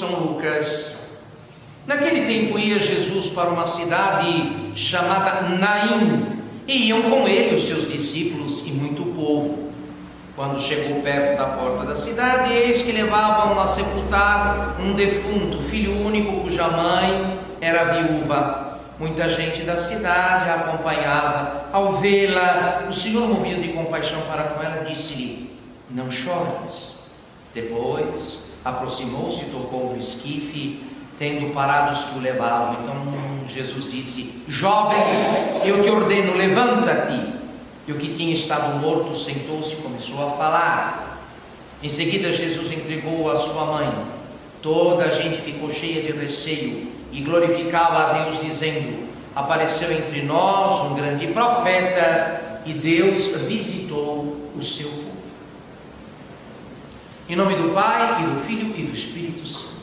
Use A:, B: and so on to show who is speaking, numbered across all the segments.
A: São Lucas. Naquele tempo ia Jesus para uma cidade chamada Naim, e iam com ele os seus discípulos e muito povo. Quando chegou perto da porta da cidade, eis que levavam a sepultar um defunto, filho único, cuja mãe era viúva. Muita gente da cidade a acompanhava. Ao vê-la, o Senhor, movido de compaixão para com ela, disse-lhe: não chores. Depois aproximou-se e tocou no esquife, tendo parado os que o levavam. Então Jesus disse: jovem, eu te ordeno, levanta-te. E o que tinha estado morto sentou-se e começou a falar. Em seguida Jesus entregou-o à sua mãe. Toda a gente ficou cheia de receio e glorificava a Deus, dizendo: apareceu entre nós um grande profeta, e Deus visitou o seu povo. Em nome do Pai, e do Filho, e do Espírito Santo.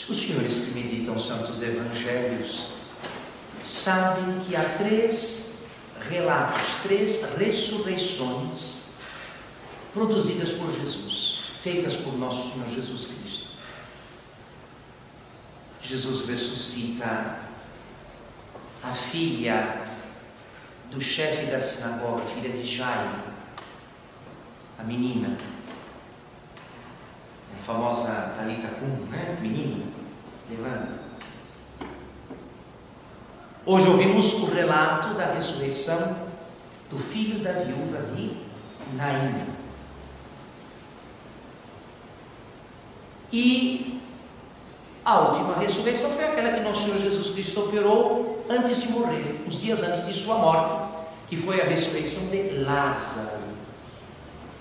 A: Os senhores que meditam os santos evangelhos sabem que há 3 relatos, 3 ressurreições produzidas por Jesus, feitas por nosso Senhor Jesus Cristo. Jesus ressuscita a filha do chefe da sinagoga, filha de Jairo, a menina, a famosa Talita Cum, né? Menino, levanta. Hoje ouvimos o relato da ressurreição do filho da viúva de Naim. E a última ressurreição foi aquela que nosso Senhor Jesus Cristo operou antes de morrer, uns dias antes de sua morte, que foi a ressurreição de Lázaro,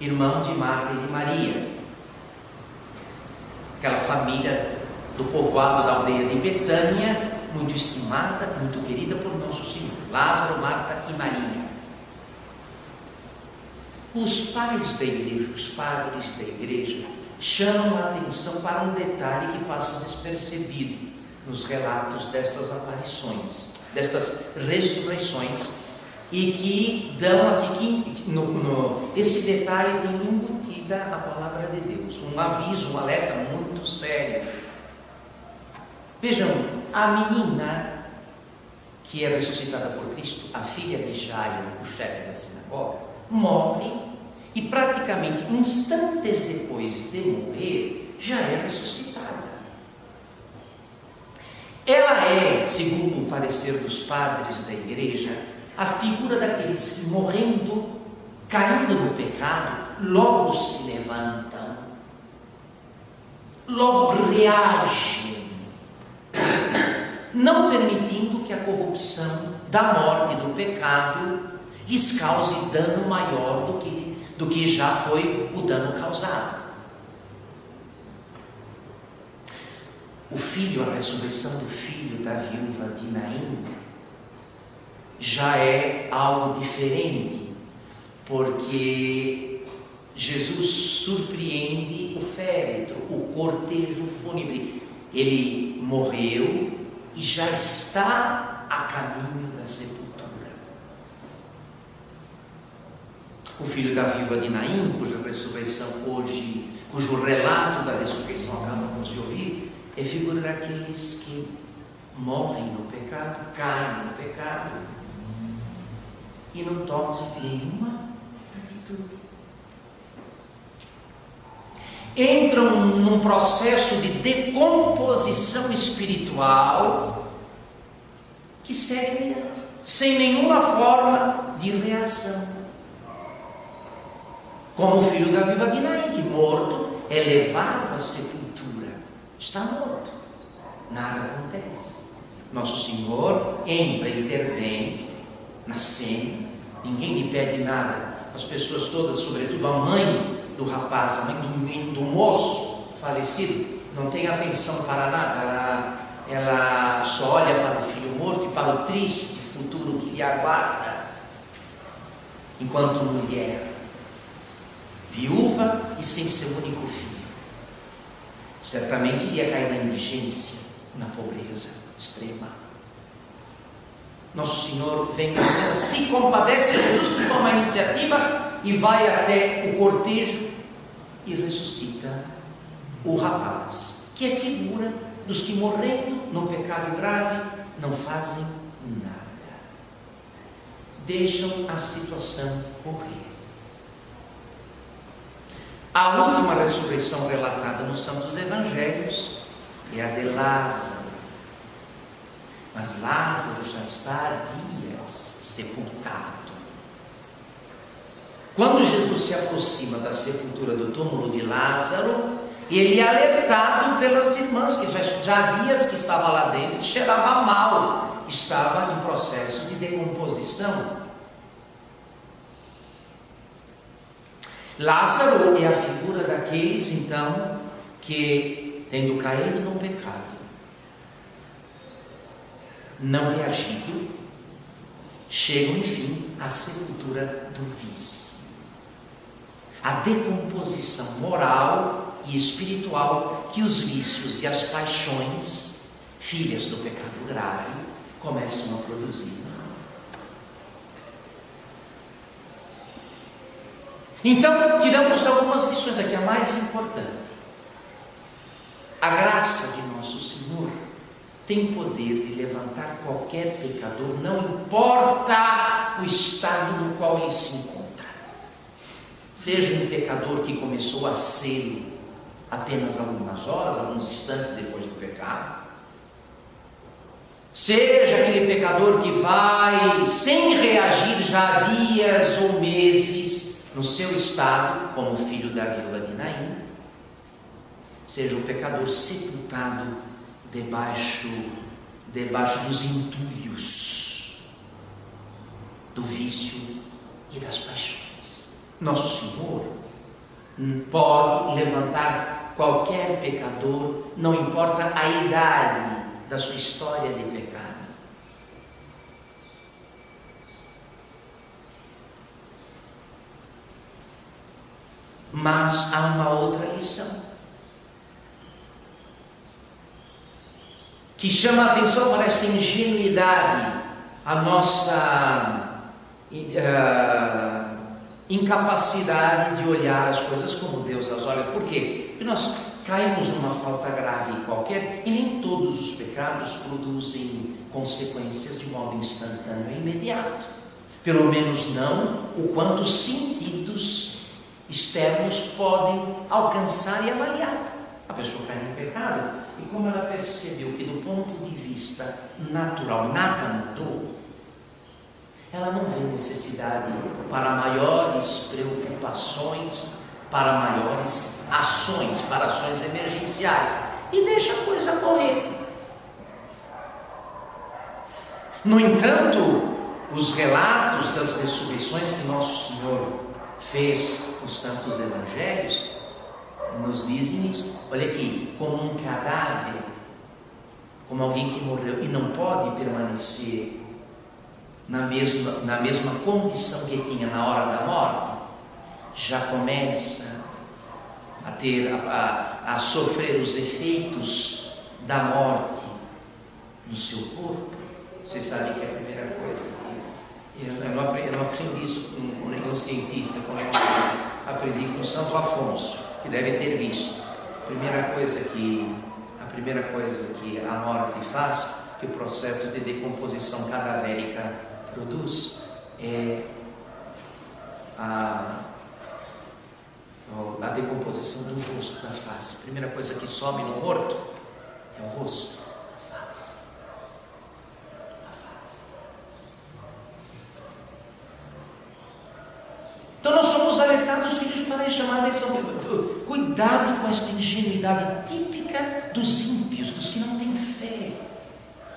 A: irmão de Marta e de Maria. Aquela família do povoado da aldeia de Betânia, muito estimada, muito querida por nosso Senhor. Lázaro, Marta e Maria. Os pais da igreja, os padres da igreja, chamam a atenção para um detalhe que passa despercebido nos relatos destas aparições, destas ressurreições, e que dão aqui, esse detalhe tem embutida a palavra de Deus, um aviso, um alerta muito sério. Vejam, a menina que é ressuscitada por Cristo, a filha de Jairo, o chefe da sinagoga, morre e praticamente instantes depois de morrer, já é ressuscitada. Ela é, segundo o parecer dos padres da igreja, a figura daqueles que, morrendo, caindo no pecado, logo se levantam, logo reagem, não permitindo que a corrupção da morte e do pecado lhes cause dano maior do que já foi o dano causado. O filho, a ressurreição do filho da viúva de Naim, já é algo diferente, porque Jesus surpreende o féretro, o cortejo fúnebre. Ele morreu e já está a caminho da sepultura. O filho da viúva de Naim, cuja ressurreição hoje, cujo relato da ressurreição acabamos de ouvir, é figura daqueles que morrem no pecado, caem no pecado e não tomam nenhuma atitude. Entram num processo de decomposição espiritual que segue sem nenhuma forma de reação. Como o filho da viúva de Naim, que morto é levado à sepultura, está morto, nada acontece. Nosso Senhor entra, intervém na cena, ninguém lhe pede nada. As pessoas todas, sobretudo a mãe do rapaz, a mãe do moço falecido, não tem atenção para nada. Ela só olha para o filho morto e para o triste futuro que lhe aguarda, enquanto mulher, viúva e sem seu único filho, certamente iria cair na indigência, na pobreza extrema. Nosso Senhor vem na cena, se compadece de Jesus, que toma a iniciativa e vai até o cortejo e ressuscita o rapaz, que é figura dos que, morrendo no pecado grave, não fazem nada, deixam a situação correr. A última ressurreição relatada nos Santos Evangelhos é a de Lázaro. Mas Lázaro já está há dias sepultado. Quando Jesus se aproxima da sepultura do túmulo de Lázaro, ele é alertado pelas irmãs, que já há dias que estava lá dentro e cheirava mal, estava em processo de decomposição. Lázaro é a figura daqueles, então, que, tendo caído no pecado, não reagido, chegam, enfim, à sepultura do vice. A decomposição moral e espiritual que os vícios e as paixões, filhas do pecado grave, começam a produzir. Então, tiramos algumas lições aqui, a mais importante. A graça de nosso Senhor tem poder de levantar qualquer pecador, não importa o estado no qual ele se encontra. Seja um pecador que começou a ser apenas algumas horas, alguns instantes depois do pecado, seja aquele pecador que vai sem reagir já há dias ou meses no seu estado, como o filho da viúva de Naim, seja o pecador sepultado debaixo dos entulhos do vício e das paixões. Nosso Senhor pode levantar qualquer pecador, não importa a idade da sua história de pecado. Mas há uma outra lição que chama a atenção para esta ingenuidade, a nossa incapacidade de olhar as coisas como Deus as olha. Por quê? Porque nós caímos numa falta grave qualquer e nem todos os pecados produzem consequências de modo instantâneo e imediato. Pelo menos não o quanto os sentidos externos podem alcançar e avaliar. A pessoa cai no pecado e, como ela percebeu que do ponto de vista natural nada mudou, ela não vê necessidade para maiores preocupações, para maiores ações, para ações emergenciais, e deixa a coisa correr. No entanto, os relatos das ressurreições que nosso Senhor fez nos Santos Evangelhos nos dizem isso. Olha aqui, como um cadáver, como alguém que morreu e não pode permanecer na mesma condição que tinha na hora da morte, já começa a sofrer os efeitos da morte no seu corpo. Vocês sabem que é a primeira coisa que eu não aprendi isso com nenhum cientista, aprendi com Santo Afonso, que deve ter visto. A primeira coisa que a morte faz, que o processo de decomposição cadavérica produz, é a decomposição do rosto, da face. A primeira coisa que some no morto é o rosto, a face. Então nós somos alertados, filhos, para chamar a atenção. Cuidado com esta ingenuidade típica dos ímpios, dos que não têm fé,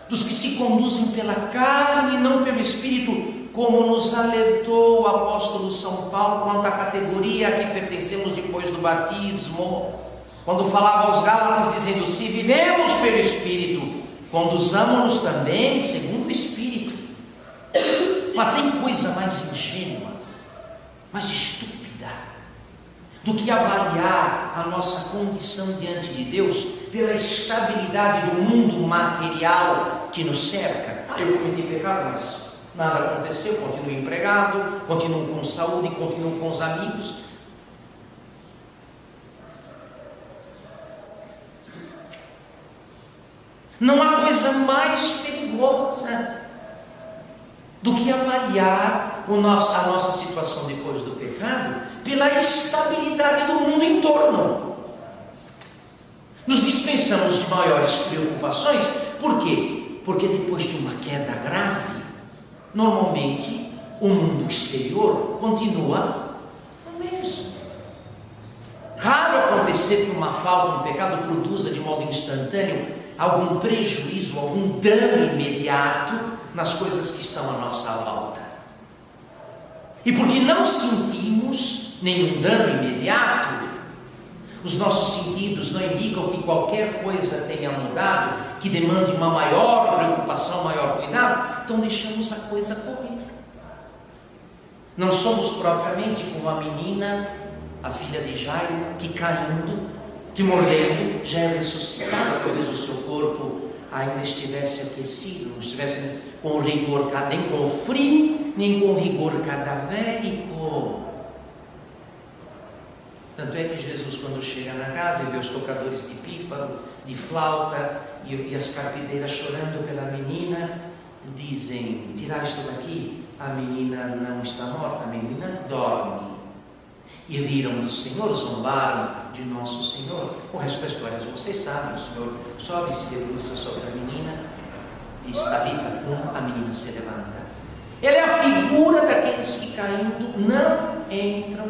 A: dos que se conduzem pela carne e não pelo Espírito, como nos alertou o apóstolo São Paulo quanto à categoria a que pertencemos depois do batismo, quando falava aos Gálatas dizendo: se vivemos pelo Espírito, conduzamos-nos também segundo o Espírito. Mas tem coisa mais ingênua, mais estúpida, do que avaliar a nossa condição diante de Deus pela estabilidade do mundo material que nos cerca. Eu cometi pecado, mas nada aconteceu, continuo empregado, continuo com saúde, continuo com os amigos. Não há coisa mais perigosa do que avaliar a nossa situação depois do pecado pela estabilidade do mundo em torno. Nos dispensamos de maiores preocupações. Por quê? Porque depois de uma queda grave, normalmente o mundo exterior continua o mesmo. Raro acontecer que uma falta, um pecado produza de modo instantâneo algum prejuízo, algum dano imediato nas coisas que estão à nossa volta. E porque não sentimos nenhum dano imediato, os nossos sentidos não indicam que qualquer coisa tenha mudado, que demande uma maior preocupação, maior cuidado, então deixamos a coisa correr. Não somos propriamente como a menina, a filha de Jairo, que caindo, que morrendo, já é ressuscitada. Talvez o seu corpo ainda estivesse aquecido, não estivesse com rigor, nem com frio, nem com rigor cadavérico. Tanto é que Jesus, quando chega na casa e vê os tocadores de pífaro, de flauta e as carpideiras chorando pela menina, dizem: tirai isto daqui, a menina não está morta, a menina dorme. E riram do Senhor, zombaram de nosso Senhor. O resto da história vocês sabem. O Senhor sobe, se debruça sobre a menina, diz: Talita cum, a menina se levanta. Ela é a figura daqueles que, caindo, não entram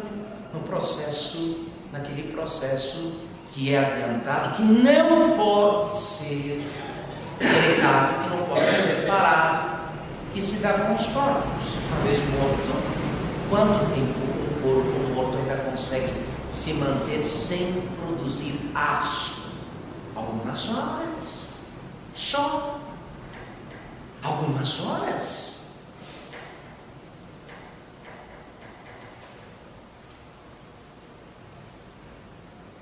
A: no processo, naquele processo que é adiantado, que não pode ser pecado, que não pode ser parado, que se dá com os corpos. Uma vez morto, quanto tempo o corpo morto ainda consegue se manter sem produzir asco? Algumas horas, só algumas horas.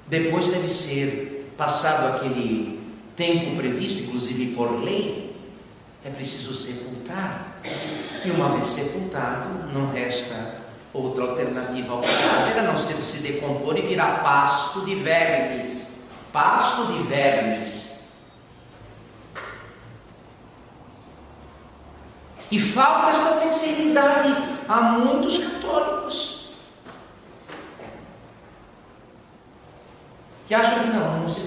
A: Depois deve ser passado aquele tempo previsto, inclusive por lei, é preciso sepultar. E uma vez sepultado, não resta outra alternativa ao cadáver, a não ser se decompor e virar pasto de vermes. Pasto de vermes. E falta esta sensibilidade a muitos católicos, que acham que não se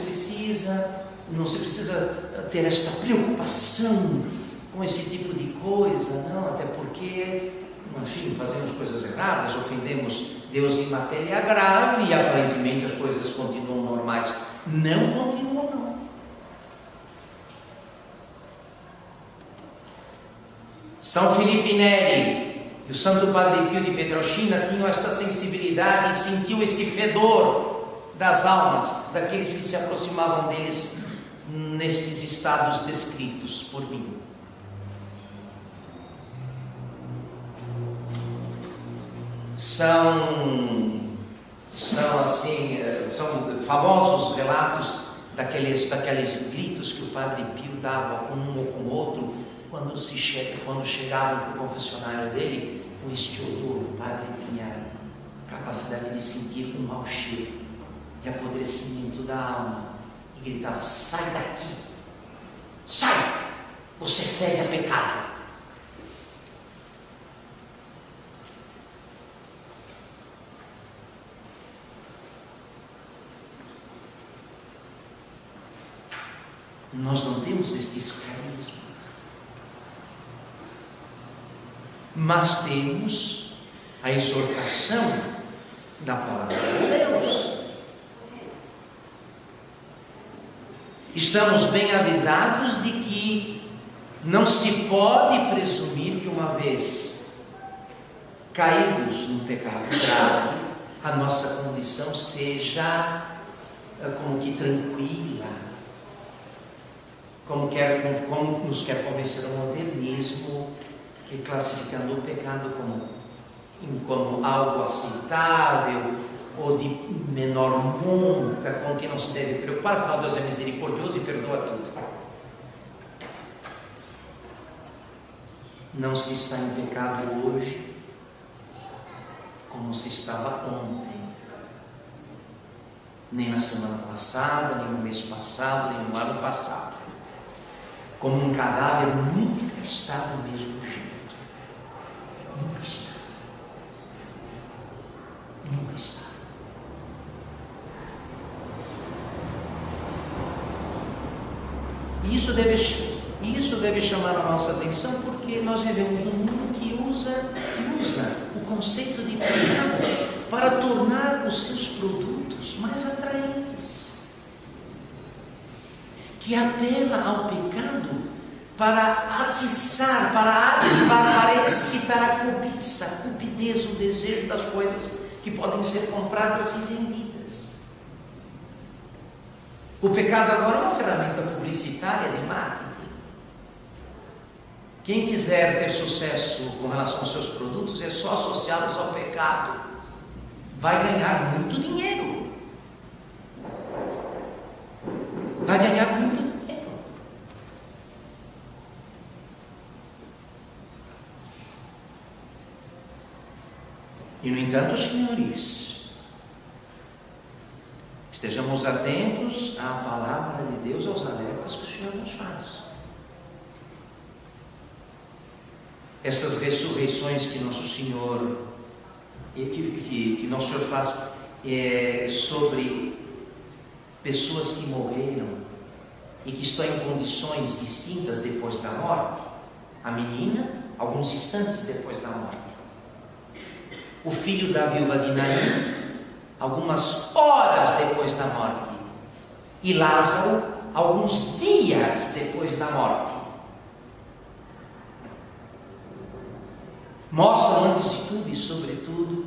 A: precisa ter esta preocupação com esse tipo de coisa, não, até porque, enfim, fazemos coisas erradas, ofendemos Deus em matéria grave e aparentemente as coisas continuam normais. Não continuam, não. São Filipe Neri e o Santo Padre Pio de Pietrelcina tinham esta sensibilidade e sentiam este fedor das almas, daqueles que se aproximavam deles nestes estados descritos por mim. São famosos relatos daqueles gritos que o Padre Pio dava com um ou com o outro quando chegavam para o confessionário dele. Com este odor, o padre tinha capacidade de sentir um mau cheiro de apodrecimento da alma e gritava: sai daqui, sai, você fede a pecado. Nós não temos estes carismas, mas temos a exortação da palavra de Deus. Estamos bem avisados de que não se pode presumir que, uma vez caídos num pecado grave, a nossa condição seja como que tranquila, como nos quer convencer o modernismo, e classificando o pecado como algo aceitável ou de menor monta, com que não se deve preocupar. Afinal, Deus é misericordioso e perdoa tudo. Não se está em pecado hoje como se estava ontem, nem na semana passada, nem no mês passado, nem no ano passado. Como um cadáver nunca está do mesmo jeito. Nunca está. Nunca está. E isso deve chamar a nossa atenção, porque nós vivemos num mundo que usa o conceito de pecado para tornar os seus produtos mais atraentes, que apela ao pecado para atiçar, para ativar, para excitar a cobiça, a cupidez, o desejo das coisas que podem ser compradas e vendidas. O pecado agora é uma ferramenta publicitária de marketing. Quem quiser ter sucesso com relação aos seus produtos é só associá-los ao pecado. Vai ganhar muito dinheiro. Vai ganhar muito dinheiro. E no entanto, senhores, estejamos atentos à palavra de Deus, aos alertas que o Senhor nos faz. Essas ressurreições que nosso Senhor que nosso Senhor faz sobre pessoas que morreram e que estão em condições distintas depois da morte. A menina, alguns instantes depois da morte. O filho da viúva de Naim, algumas horas depois da morte. E Lázaro, alguns dias depois da morte. Mostram antes de tudo e sobretudo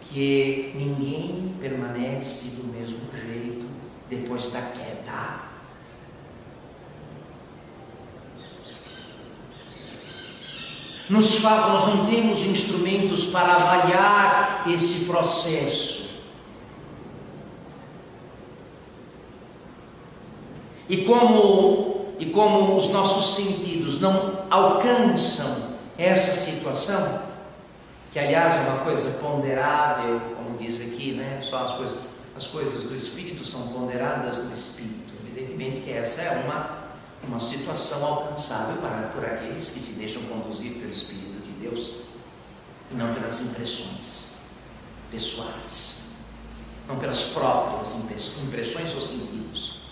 A: que ninguém permanece do mesmo jeito depois da queda. Nós não temos instrumentos para avaliar esse processo. E como os nossos sentidos não alcançam essa situação, que aliás é uma coisa ponderável, como diz aqui, né? Só as coisas do Espírito são ponderadas no Espírito. Evidentemente que essa é uma situação alcançável por aqueles que se deixam conduzir pelo Espírito de Deus e não pelas impressões pessoais, não pelas próprias impressões ou sentidos.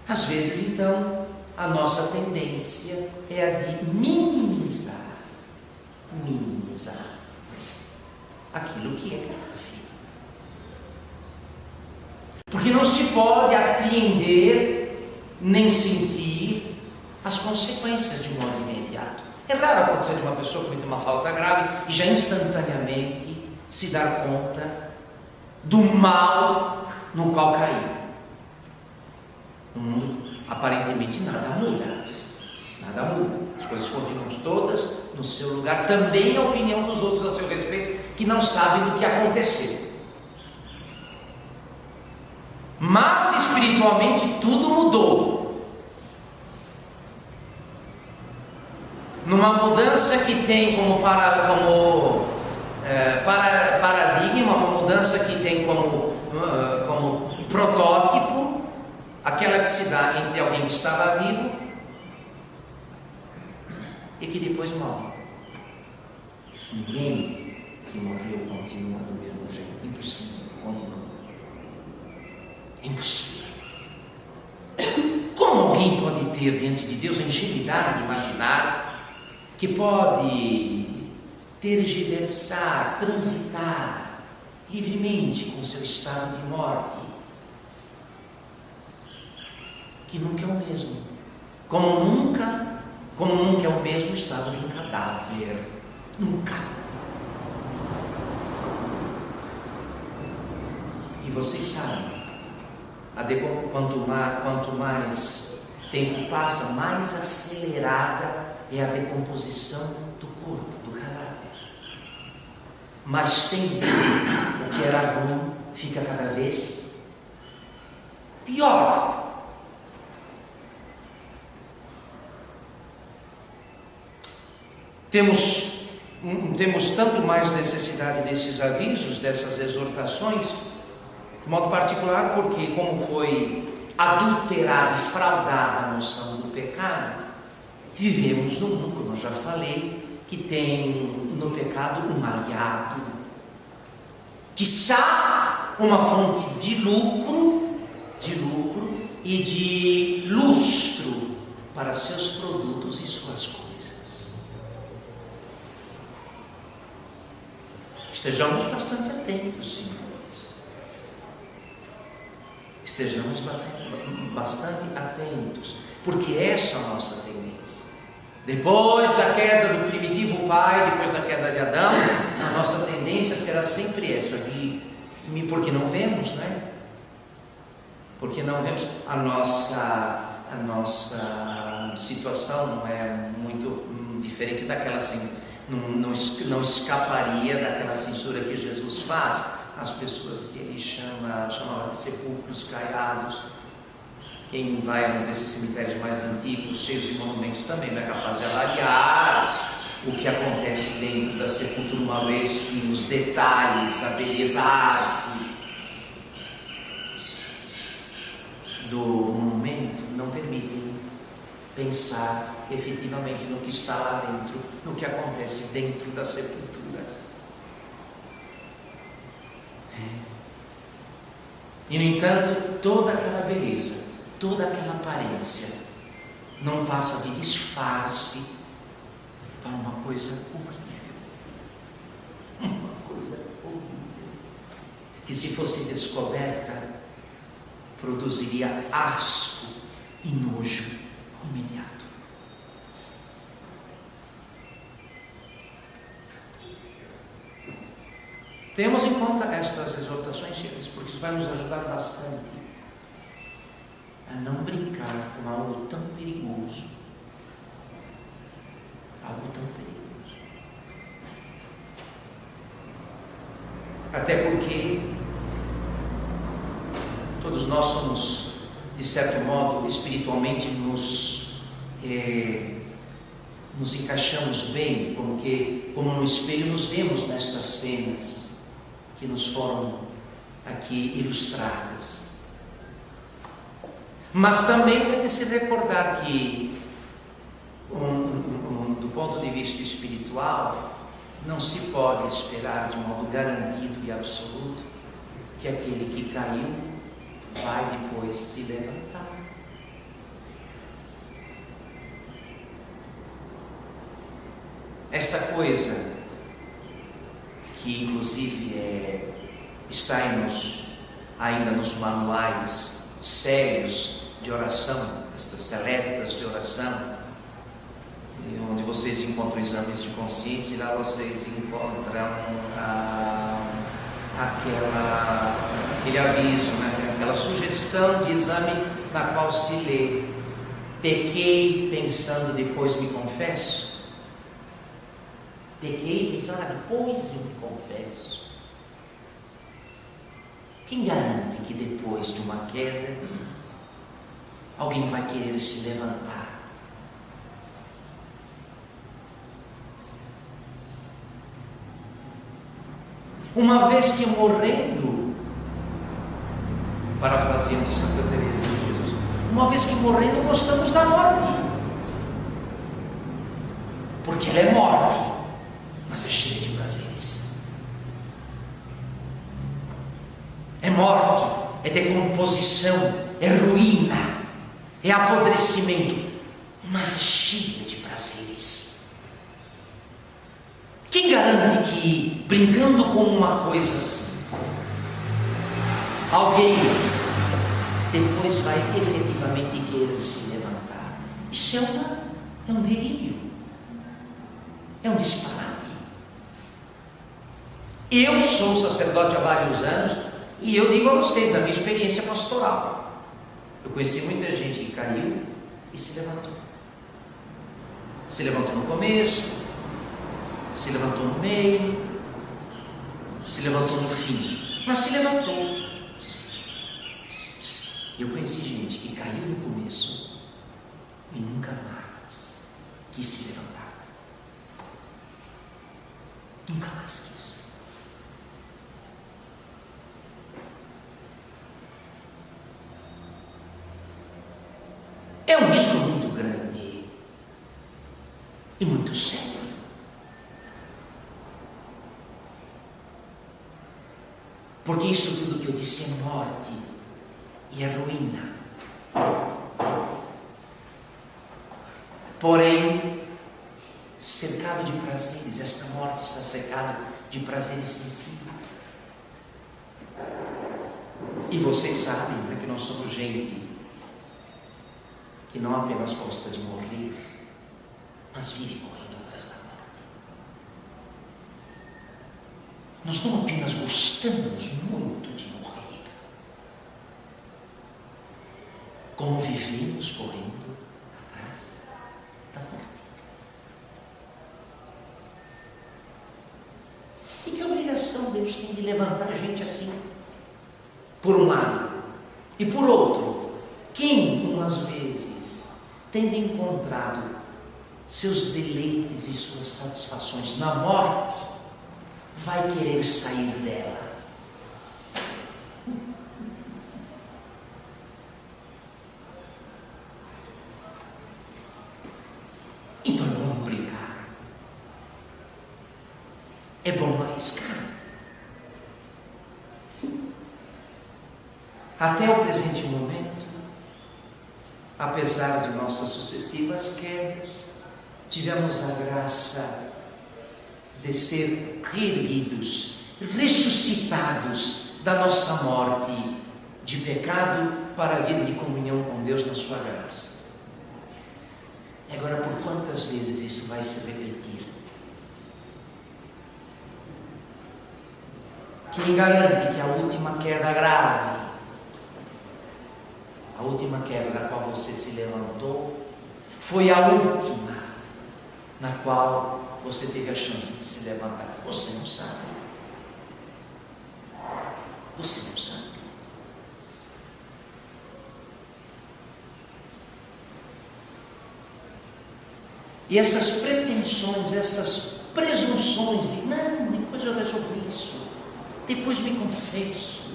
A: Às vezes, então, a nossa tendência é a de minimizar aquilo que é grave. Porque não se pode apreender nem sentir as consequências de modo imediato. É raro acontecer de uma pessoa cometer uma falta grave e já instantaneamente se dar conta do mal no qual caiu. No mundo, aparentemente, nada muda. Nada muda. As coisas continuam todas no seu lugar. Também a opinião dos outros a seu respeito, que não sabem do que aconteceu. Mas espiritualmente tudo mudou. Numa mudança que tem como paradigma, uma mudança que tem como protótipo aquela que se dá entre alguém que estava vivo e que depois morre. Ninguém que morreu continua do mesmo jeito. Impossível, continua. Impossível. Como alguém pode ter diante de Deus a ingenuidade de imaginar que pode tergiversar, transitar livremente com seu estado de morte, que nunca é o mesmo, como nunca é o mesmo estado de um cadáver, nunca. E vocês sabem, quanto mais tempo passa, mais acelerada é a decomposição do corpo, do cadáver. Mas também o que era ruim fica cada vez pior. Temos tanto mais necessidade desses avisos, dessas exortações, de modo particular porque, como foi adulterada e fraudada a noção do pecado, vivemos num mundo, como eu já falei, que tem no pecado um aliado, quiçá uma fonte de lucro e de lustro para seus produtos e suas coisas. Estejamos bastante atentos, senhores. Estejamos bastante atentos, porque essa é a nossa tendência. Depois da queda do primitivo pai, depois da queda de Adão, a nossa tendência será sempre essa, porque não vemos, né? Porque não vemos, a nossa situação não é muito diferente daquela assim. Não escaparia daquela censura que Jesus faz às pessoas que ele chamava de sepulcros caiados. Quem vai a um desses cemitérios mais antigos, cheios de monumentos, também não é capaz de avaliar o que acontece dentro da sepultura, uma vez que os detalhes, a beleza, a arte do monumento não permitem pensar efetivamente no que está lá dentro, no que acontece dentro da sepultura. E no entanto, toda aquela beleza, toda aquela aparência não passa de disfarce para uma coisa horrível. Uma coisa horrível, que se fosse descoberta, produziria asco e nojo imediato. Tenhamos em conta estas exortações simples, porque isso vai nos ajudar bastante a não brincar com algo tão perigoso. Algo tão perigoso. Até porque todos nós somos, de certo modo, espiritualmente nos encaixamos bem, como no espelho nos vemos nestas cenas que nos foram aqui ilustradas. Mas também deve se recordar que, do ponto de vista espiritual, não se pode esperar de modo garantido e absoluto que aquele que caiu vai depois se levantar. Esta coisa que inclusive está ainda nos manuais sérios de oração, estas seletas de oração, onde vocês encontram exames de consciência, e lá vocês encontram aquele aviso, né? Aquela sugestão de exame na qual se lê: pequei pensando, depois me confesso. Pequei pensando, depois eu me confesso. Quem garante que depois de uma queda alguém vai querer se levantar? Uma vez que morrendo, parafraseando Santa Teresa de Jesus, uma vez que morrendo gostamos da morte, porque ela é morte, mas é cheia de prazeres. É morte, é decomposição, é ruína, é apodrecimento, mas é cheia de prazeres. Quem garante que, brincando com uma coisa assim, alguém depois vai efetivamente querer se levantar? Isso é um delírio, é um disparate. Eu sou sacerdote há vários anos e eu digo a vocês, da minha experiência pastoral, eu conheci muita gente que caiu e se levantou. Se levantou no começo, se levantou no meio, se levantou no fim, mas se levantou. Eu conheci gente que caiu no começo e nunca mais quis se levantar. Nunca mais quis. É um risco muito grande e muito sério. Porque isso tudo que eu disse é morte e é ruína. Porém, cercado de prazeres, esta morte está cercada de prazeres sensíveis. E vocês sabem, né, que nós somos gente que não apenas gosta de morrer, mas vive correndo atrás da morte. Nós não apenas gostamos muito de morrer, como vivemos correndo atrás da morte. E que obrigação Deus tem de levantar a gente assim, por um lado, e por outro, quem umas vezes tendo encontrado seus deleites e suas satisfações na morte, vai querer sair dela. Então é bom brincar, é bom arriscar. Até o presente momento, apesar de nossas sucessivas quedas, tivemos a graça de ser reerguidos, ressuscitados da nossa morte de pecado para a vida de comunhão com Deus na sua graça. Agora, por quantas vezes isso vai se repetir? Quem garante que a última queda grave, a última queda da qual você se levantou, foi a última na qual você teve a chance de se levantar? Você não sabe. Você não sabe. E essas pretensões, essas presunções de não, depois eu resolvo isso, depois me confesso.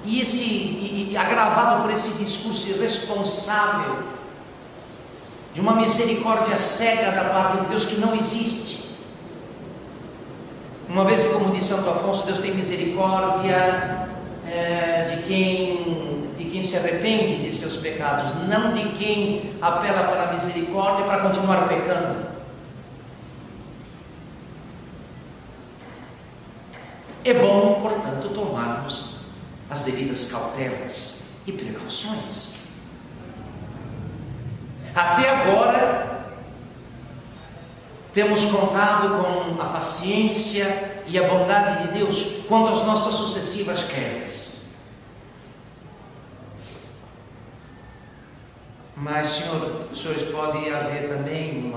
A: E agravado por esse discurso irresponsável de uma misericórdia cega da parte de Deus que não existe. Uma vez que, como disse Santo Afonso, Deus tem misericórdia de quem se arrepende de seus pecados, não de quem apela para a misericórdia para continuar pecando. É bom, portanto, tomarmos as devidas cautelas e precauções. Até agora, temos contado com a paciência e a bondade de Deus quanto às nossas sucessivas quedas. Mas, senhores, pode haver também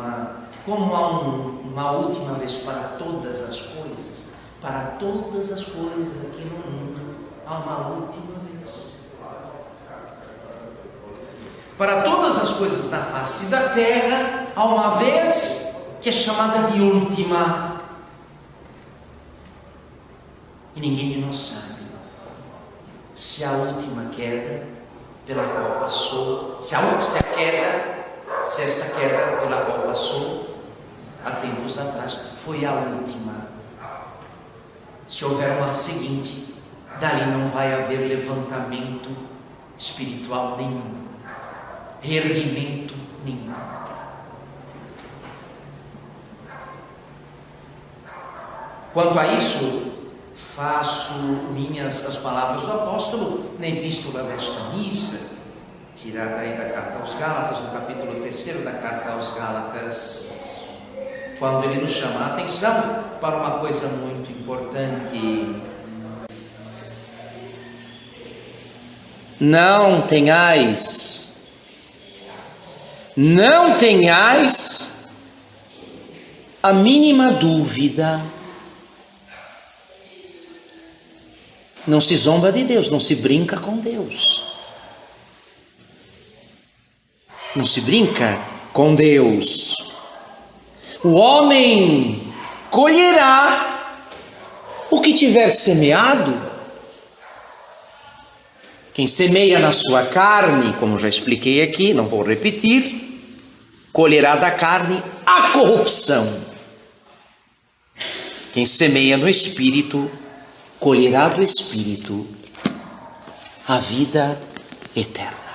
A: como há uma última vez para todas as coisas, aqui no mundo, há uma última vez. Para todas as coisas na face da terra, há uma vez que é chamada de última. E ninguém de nós sabe se a última queda pela qual passou, se esta queda pela qual passou há tempos atrás foi a última. Se houver uma seguinte, dali não vai haver levantamento espiritual nenhum, reerguimento nenhum. Quanto a isso, faço minhas as palavras do apóstolo na epístola desta missa, tirada aí da carta aos Gálatas, no capítulo 3 da carta aos Gálatas, quando ele nos chama a atenção para uma coisa muito importante. Não tenhais não tenhais a mínima dúvida. Não se zomba de Deus, não se brinca com Deus. Não se brinca com Deus. O homem colherá o que tiver semeado. Quem semeia na sua carne, como já expliquei aqui, não vou repetir, colherá da carne a corrupção. Quem semeia no Espírito, colherá do Espírito a vida eterna.